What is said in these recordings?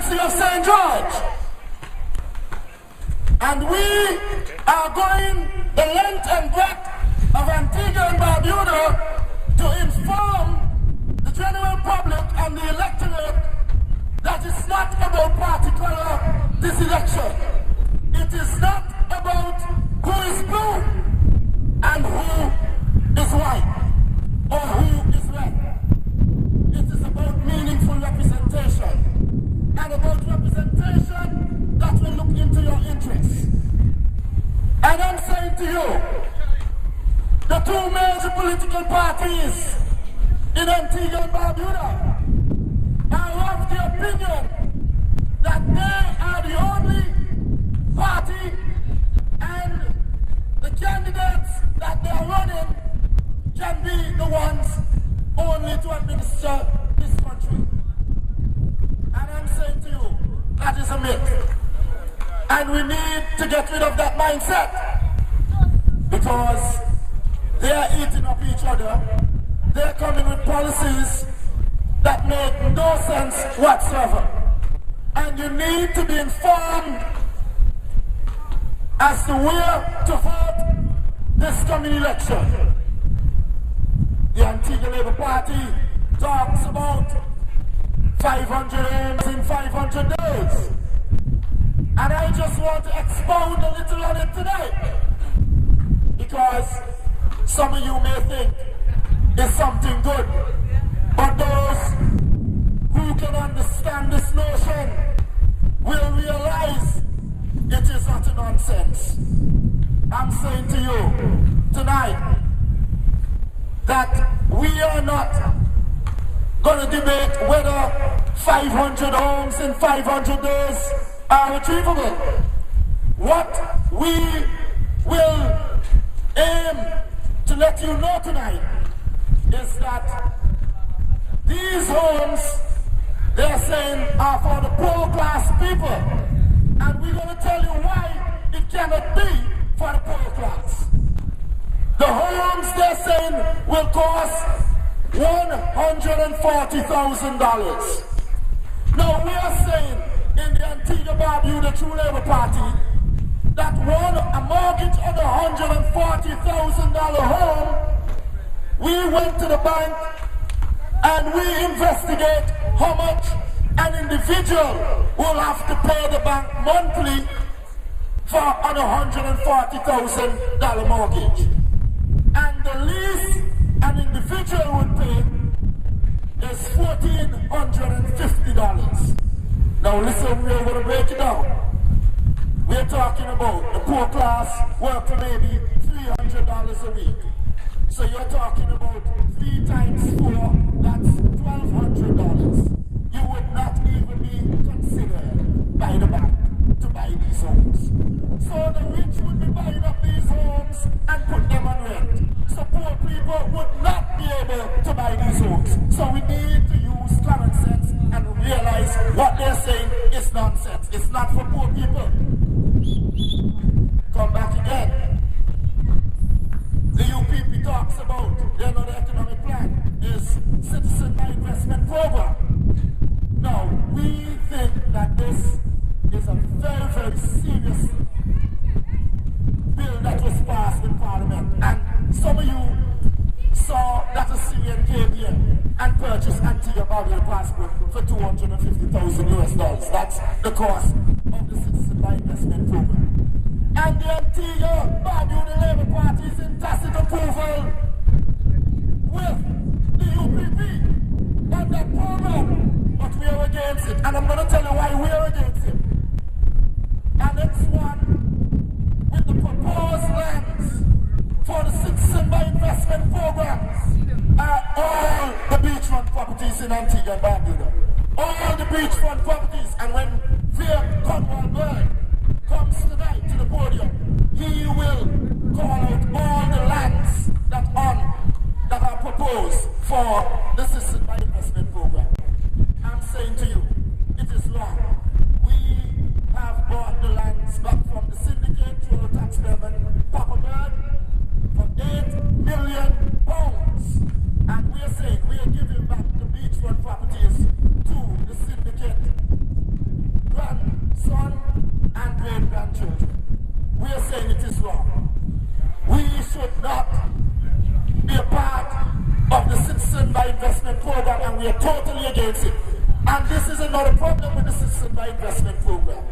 Sea of St. George. And we are going the length and breadth of Antigua and Barbuda to inform the general public and the electorate that it's not about party color this election. It is not about who is blue and who is white or who is red. It is about meaningful representation and about representation that will look into your interests. And I'm saying to you, the two major political parties in Antigua and Barbuda are of the opinion that they are the only party and the candidates that they are running can be the ones only to administer this country. And I'm saying to you, that is a myth. And we need to get rid of that mindset because they are eating up each other. They're coming with policies that make no sense whatsoever. And you need to be informed as to where to vote this coming election. The Antigua Labour Party talks about 500 aims in 500 days. And I just want to expound a little on it today. Because some of you may think it's something good. But those who can understand this notion will realize it is not a nonsense. I'm saying to you tonight that we are not going to debate whether 500 homes in 500 days are achievable. What we will aim to let you know tonight is that these homes, they're saying, are for the poor class people. And we're going to tell you why it cannot be for the poor class. The homes, they're saying, will cost $140,000. Now we are saying in the Antigua Barbuda True Labour Party that a mortgage of $140,000 home, we went to the bank and we investigate how much an individual will have to pay the bank monthly for an $140,000 mortgage. And the least an individual would pay is $1,450. Now listen, we're going to break it down. We're talking about the poor class work for maybe $300 a week. So you're talking about 3 times 4, that's $1,200. You would not even be considered by the bank to buy these homes. So the rich would be buying up these homes and put them on rent. So poor people would not be able to buy these homes. So we need to use common sense and realize what they're saying is nonsense. It's not for poor people. Come back again. The UPP talks about their another economic plan is Citizen by Investment Program. Now, we think that this is a very, very serious bill that was passed in Parliament. And some of you saw that a Syrian came here and purchased Antigua Barbuda passport for $250,000. That's the cost of the Citizen by Investment Program. And the Antigua Barbuda Labour Party is in tacit approval with the UPP on that program. But we are against it. And I'm going to tell you why we are against it. And it's one with the proposed lands for the Citizen by Investment Programs are all the beachfront properties in Antigua and Barbuda. All the beachfront properties. And when Vere comes tonight to the podium, he will call out all the lands that are proposed for the Citizen by Investment Program. I'm saying to you, it is wrong. We have bought the lands back from the syndicate to the taxpayer Papa Bird for £8 million. And we are saying we are giving back the beachfront properties to the syndicate great-grandchildren. We are saying it is wrong. We should not be a part of the Citizen by Investment Program, and we are totally against it. And this is another problem with the Citizen by Investment Program.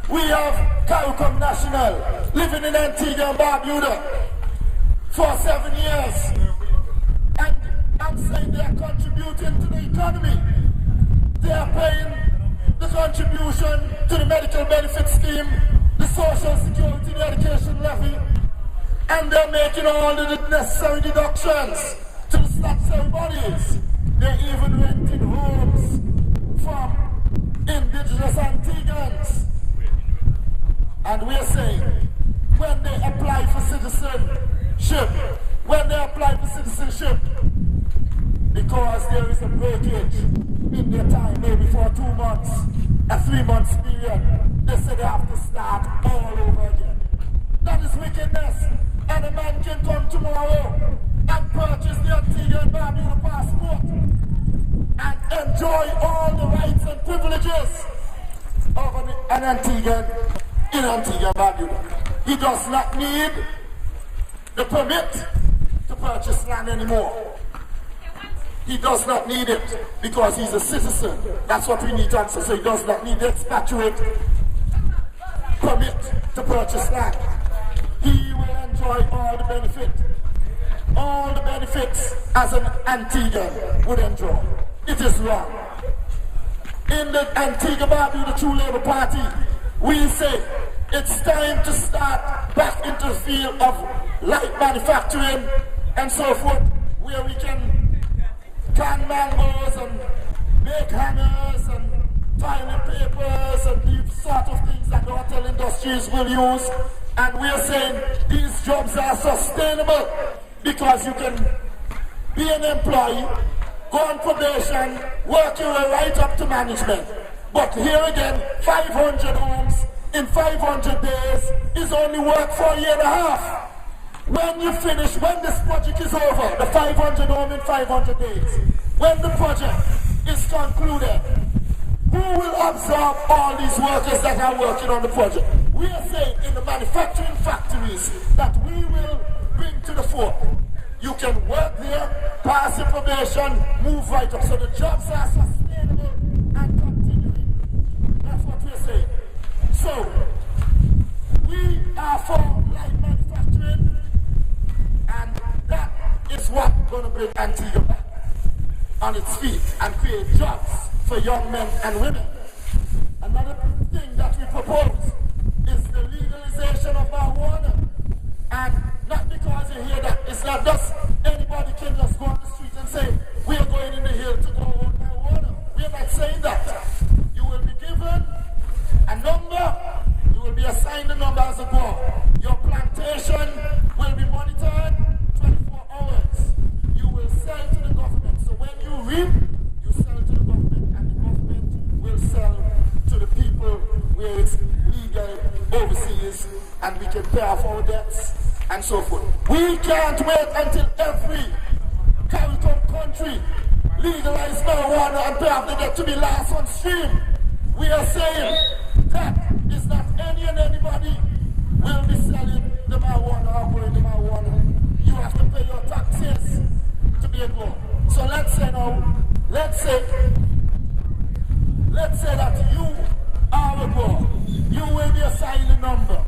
We have CARICOM National living in Antigua and Barbuda for 7 years. And I'm saying they are contributing to the economy. They are paying the contribution to the medical benefit scheme, the social security, the education levy, and they're making all the necessary deductions to the statutory bodies. They're even renting homes from indigenous Antiguans. And we're saying, when they apply for citizenship, because there is a breakage in their time, maybe for 2 months, a 3 months period, they say they have to start all over again. That is wickedness. And a man can come tomorrow and purchase the Antigua and Barbuda passport and enjoy all the rights and privileges of an Antiguan in Antigua and Barbuda. He does not need the permit to purchase land anymore. He does not need it because he's a citizen. That's what we need to answer. So he does not need the expatriate permit to purchase land. He will enjoy all the benefits as an Antiguan would enjoy. It is wrong. In the Antigua Barbuda True Labour Party, we say it's time to start back into the field of light manufacturing and so forth, where we can can mangoes and make hammers and toilet papers and these sort of things that the hotel industries will use. And we are saying these jobs are sustainable because you can be an employee, go on probation, work your way right up to management. But here again, 500 homes in 500 days is only work for a year and a half. When you finish, when this project is over, the 500 home in 500 days, when the project is concluded, who will absorb all these workers that are working on the project? We are saying in the manufacturing factories that we will bring to the fore. You can work there, pass your probation, move right up. So the jobs are sustainable and continuing. That's what we're saying. So, we are for light manufacturing, and that is what's going to bring Antigua back on its feet and create jobs for young men and women. Another thing that we propose is the legalization of marijuana. And not because you hear that, it's not just anybody can just go on the street and say, we are going in the hill to go on marijuana. We are not saying that. You will be given a number, you will be assigned a number as a grower. Your plantation will be monitored 24 hours. You will sell to the government. So when you reap, you sell to the government, and the government will sell to the people where it's legal overseas, and we can pay off our debts and so forth. We can't wait until every CARICOM country legalize marijuana and pay off the debt to be last on stream. We are saying that is not any and anybody will be selling the marijuana or growing the marijuana. You have to pay your taxes to be a grower. So let's say now, let's say that you are a grower. You will be assigned a number.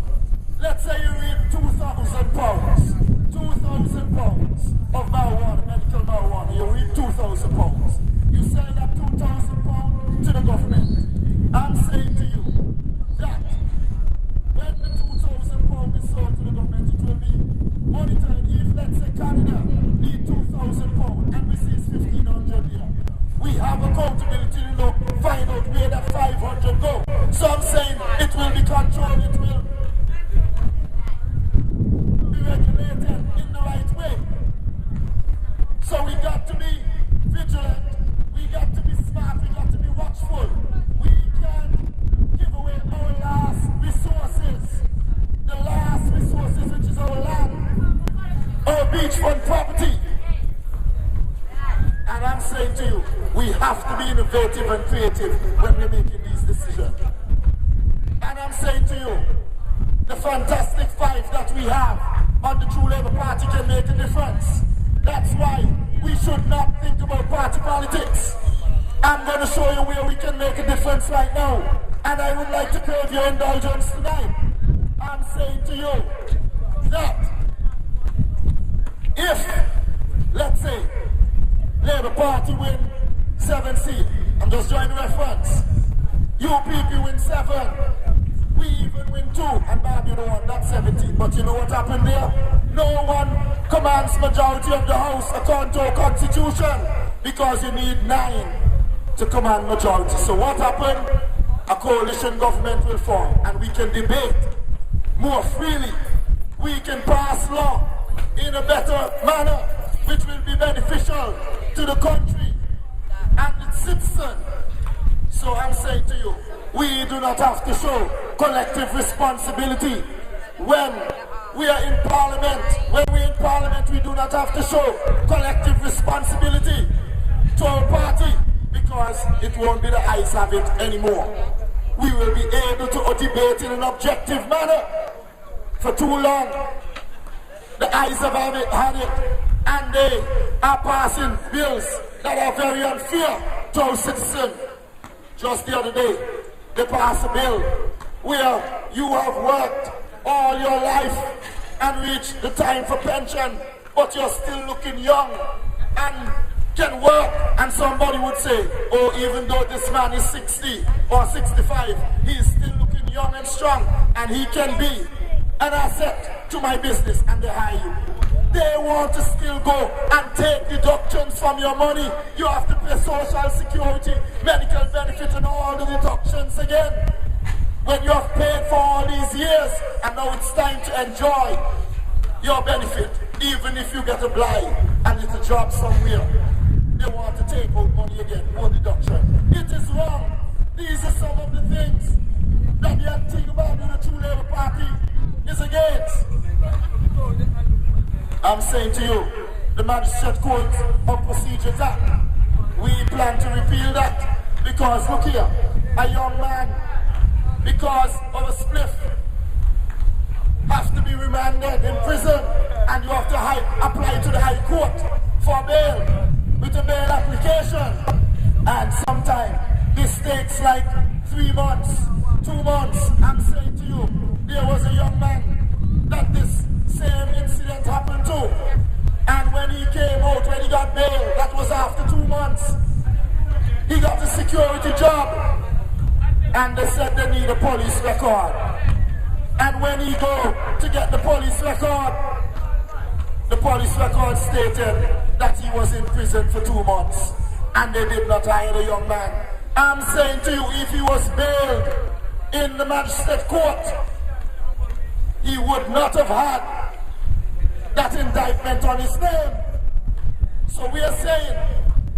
Let's say you read 2,000 pounds. 2,000 pounds of marijuana, medical marijuana. You read 2,000 pounds. You sell that 2,000 pounds to the government. I'm saying to you that when the 2,000 pounds is sold to the government, it will be monitored. If, let's say, Canada need 2,000 pounds and receives 1,500 here, we have accountability to find out where that 500 go. So I'm saying it will be controlled, it will be regulated in the right way. So we got to be vigilant, we got to be smart, we got to be watchful. We can give away our last resources, the last resources, which is our land, our beachfront property. And I'm saying to you, we have to be innovative and creative when we're making these decisions. And I'm saying to you, the fantastic five that we have on the True Labour Party can make a difference. That's why we should not think about party politics. I'm going to show you where we can make a difference right now. And I would like to crave your indulgence tonight. I'm saying to you that if, let's say, Labour Party win 7 seats, I'm just drawing the reference. UPP win 7. We even win 2, and Barbuda won, that's 17. But you know what happened there? No one commands majority of the House according to our Constitution, because you need 9 to command majority. So what happened? A coalition government will form, and we can debate more freely. We can pass law in a better manner, which will be beneficial to the country and its citizens. So I'm saying to you, we do not have to show collective responsibility when we are in Parliament. When we're in Parliament, we do not have to show collective responsibility to our party, because it won't be the eyes have it anymore. We will be able to debate in an objective manner. For too long, the eyes have had it, and they are passing bills that are very unfair to our citizens. Just the other day, they passed a bill where you have worked all your life and reached the time for pension, but you're still looking young and can work, and somebody would say, oh, even though this man is 60 or 65, he's still looking young and strong, and he can be an asset to my business, and they hire you. They want to still go and take deductions from your money. You have to pay social security, medical benefit, and all the deductions again. When you have paid for all these years, and now it's time to enjoy your benefit, even if you get a blind and it's a job somewhere. They want to take out money again, more deduction. It is wrong. These are some of the things that the Antigua the True Labour Party is against. I'm saying to you, the Magistrate Court of Procedures Act, we plan to repeal that, because look here, a young man, because of a spliff, has to be remanded in prison, and you have to apply to the High Court for bail, with a bail application, and sometimes this takes like 3 months, 2 months. I'm saying to you, there was a young man that this same incident happened to, and when he came out, when he got bail, that was after 2 months, he got a security job, and they said they need a police record, and when he go to get the police record stated that he was in prison for 2 months, and they did not hire the young man. I'm saying to you, if he was bailed in the magistrate court, he would not have had that indictment on his name. So we are saying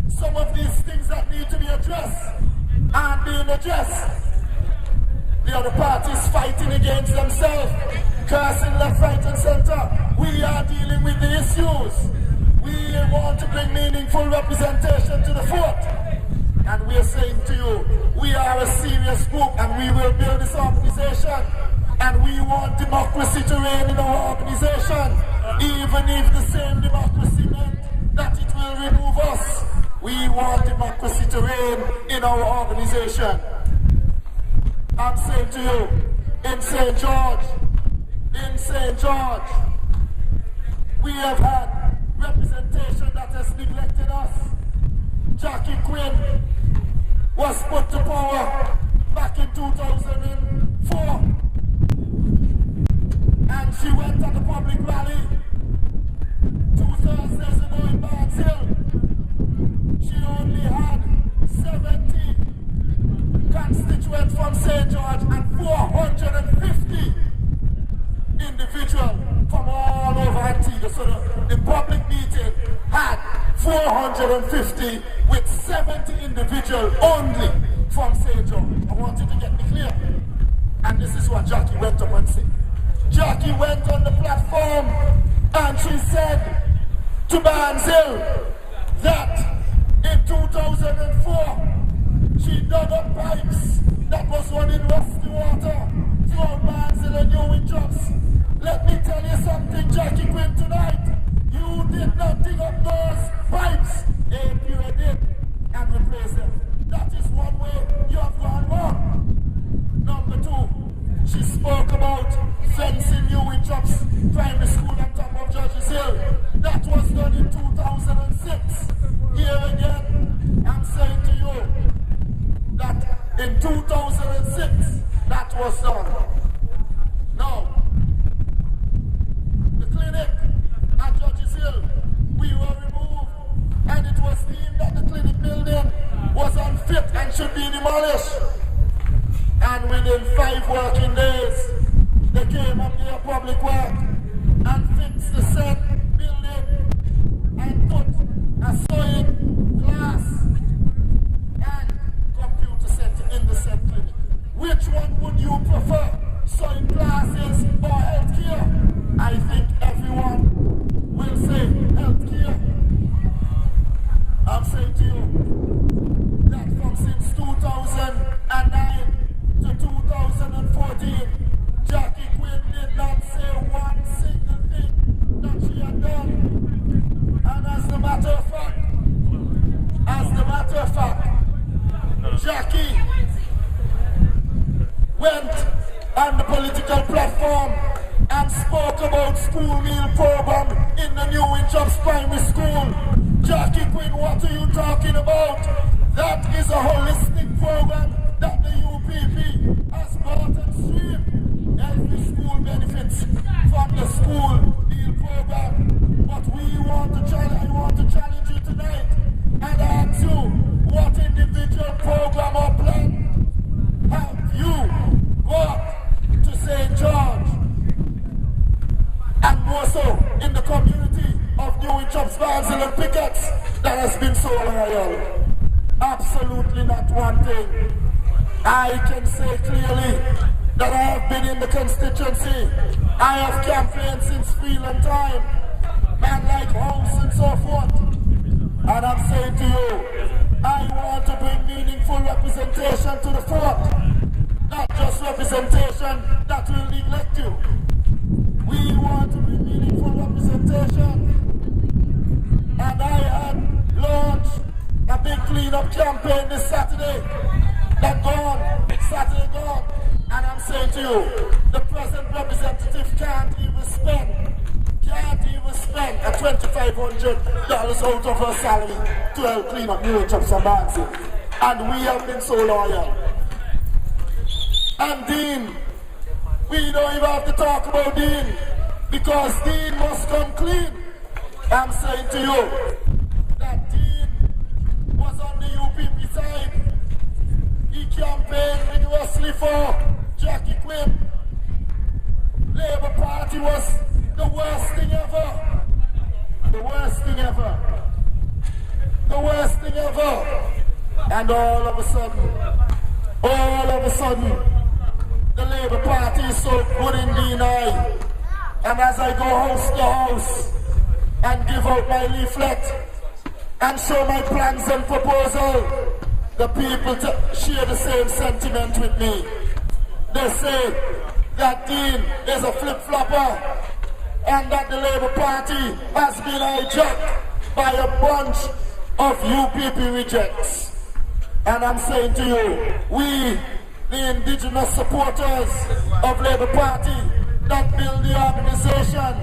some of these things that need to be addressed aren't being addressed. The other parties fighting against themselves, cursing left, right and center. We are dealing with the issues. We want to bring meaningful representation to the fore. And we are saying to you, we are a serious group, and we will build this organization. And we want democracy to reign in our organization, even if the same democracy meant that it will remove us. We want democracy to reign in our organization. I'm saying to you, in St. George, we have had representation that has neglected us. Jackie Quinn was put to power back in 2004. And she went on the public rally 2 Thursdays ago in Barnes Hill. She only had 70 constituents from St. George and 450 individuals from all over Antigua. So the public meeting had 450 with 70 individuals only from St. George. I want you to get me clear. And this is what Jackie went up and said. Jackie went on the platform and she said to Barnes Hill that in 2004 she dug up pipes that was running rusty water throughout Barnsley and Newing jobs. Let me tell you something, Jackie Quinn, tonight. You did not dig up those pipes. You did and replace them. That is one way you have gone wrong. Number two, she spoke about fencing Newing jobs primary school on top of Judges Hill. That was done in 2006. Here again, I'm saying to you that in 2006, that was done. Now, the clinic at Judges Hill, we were removed, and it was deemed that the clinic building was unfit and should be demolished. And within 5 working days, they came up near Public Work and fixed the said building and put a sewing class and computer center in the said clinic. Which one would you prefer? Sewing classes or healthcare? I think everyone will say healthcare. I'm saying to you that from since 2009 to 2014, Jackie Quinn did not say one single thing that she had done. And as a matter of fact, Jackie went on the political platform and spoke about school meal program in the Newing Jobs Primary School. Jackie Quinn, what are you talking about? That is a holistic program that the UPP has brought and streamed. Every school benefits from the school meal program. But I want to challenge you tonight and ask you, what individual program or plan have you brought to St. George? And more so in the community of Newing Jobs, Barnsley and Pickets that has been so loyal. Absolutely not one thing. I can say clearly that I have been in the constituency. I have campaigned since freedom time, man like House and so forth. And I'm saying to you, I want to bring meaningful representation to the fort. Not just representation that will neglect you. We want to bring meaningful representation. And I had launched a big clean-up campaign this Saturday. That gone, Saturday gone. And I'm saying to you, the present representative can't even spend a $2,500 out of her salary to help clean up Newing Jobs and Barnsley. And we have been so loyal. And Dean, we don't even have to talk about Dean, because Dean must come clean. I'm saying to you that Dean was on the UPP side. He campaigned vigorously for Jackie Quinn. Labour Party was the worst thing ever. The worst thing ever. The worst thing ever. And all of a sudden, the Labour Party is so good in D9. And as I go house to house and give out my leaflet and show my plans and proposal, the people share the same sentiment with me. They say that Dean is a flip-flopper and that the Labour Party has been hijacked by a bunch of UPP rejects. And I'm saying to you, we, the indigenous supporters of Labour Party that build the organization,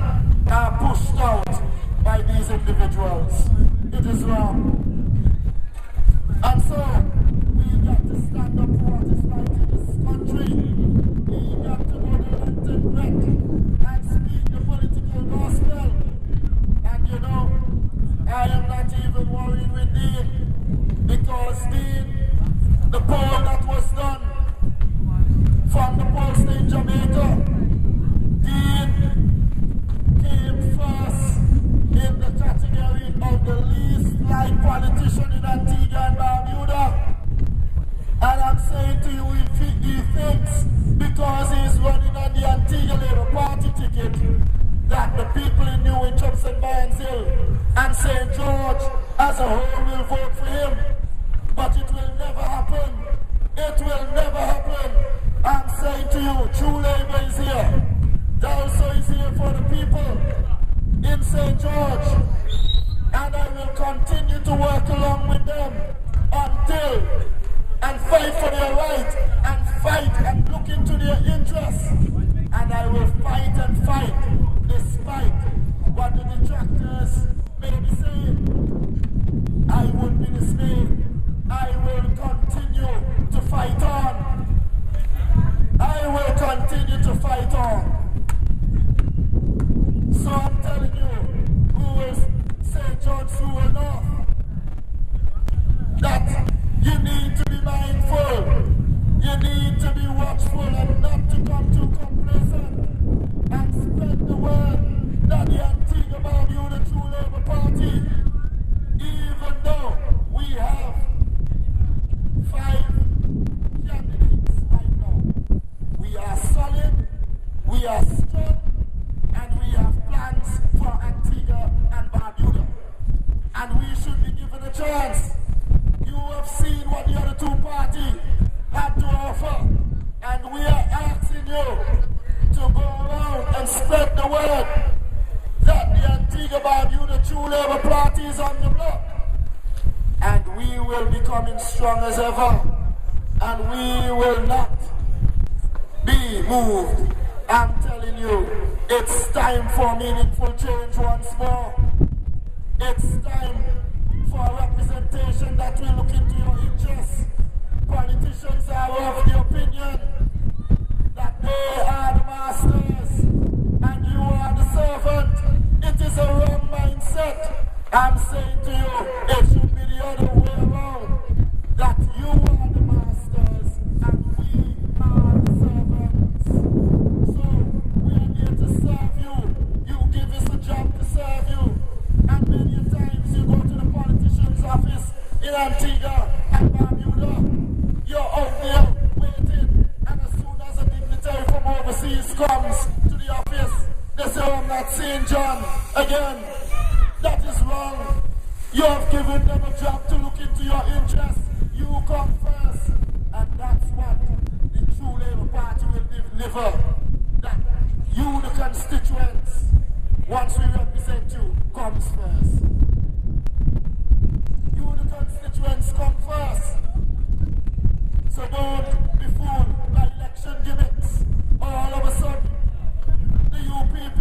are pushed out by these individuals. It is wrong. And so, we got to stand up for what is right in this country. We got to go to London and speak the political gospel. And you know, I am not even worried with Dean, because Dean, the poll that was done from the pollster in Jamaica, Dean came first in the category of the least liked politician in Antigua and Barbuda. And I'm saying to you, if he thinks because he's running on the Antigua Labour Party ticket that the people in Newing Jobs and Barnsley and St. George as a whole will vote for him. But it will never happen. It will never happen. I'm saying to you, true and fight despite what the detractors may be saying. I won't be dismayed. I will continue to fight on. I will continue to fight on. So I'm telling you, who is St. John Sewer North, that you need to be mindful, you need to be watchful and not to come too complacent and spread the word that the Antigua Barbuda True Labour Party, even though we have 5 candidates right now, we are solid, we are strong, and we have plans for Antigua and Barbuda. And we should be given a chance. You have seen what the other 2 parties had to offer. And we are asking you to go around and spread the word that the Antigua Barbuda True Labour Party is on the block. And we will be coming strong as ever. And we will not be moved. I'm telling you, it's time for meaningful change once more. It's time for a representation that will look into your interests. Politicians are of the opinion that they are the masters and you are the servant. It is a wrong mindset. I'm saying to you, it should be the other way around. That you are the masters and we are the servants. So we are here to serve you. You give us a job to serve you. And many times you go to the politician's office in Antigua and Barbuda. You're out there waiting, and as soon as a dignitary from overseas comes to the office, they say, oh, I'm not seeing John again. That is wrong. You have given them a job to look into your interests. You come first. And that's what the True Labour Party will deliver. That you, the constituents, once we represent you, comes first. You, the constituents, come first. So don't be fooled by election gimmicks. All of a sudden, the UPP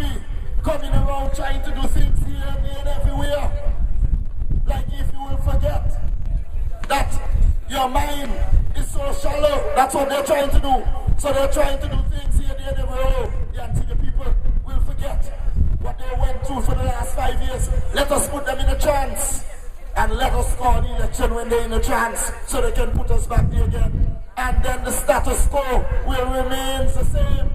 coming around trying to do things here and there and everywhere. Like if you will forget that your mind is so shallow. That's what they're trying to do. So they're trying to do things here, there, and everywhere. The Antigua people will forget what they went through for the last 5 years. Let us put them in a trance. And let us call the election when they're in a trance so they can put us back there again. And then the status quo will remain the same.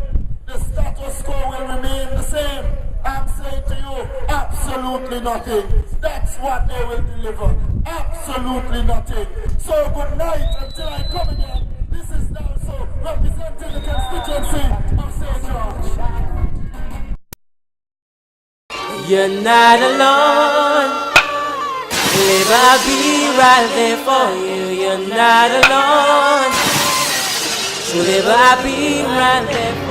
The status quo will remain the same. I'm saying to you, absolutely nothing. That's what they will deliver. Absolutely nothing. So good night until I come again. This is Dalso representing the constituency of St. George. You're not alone. Live, I'll be right there for you. You're not alone. Live, I'll be right there for you.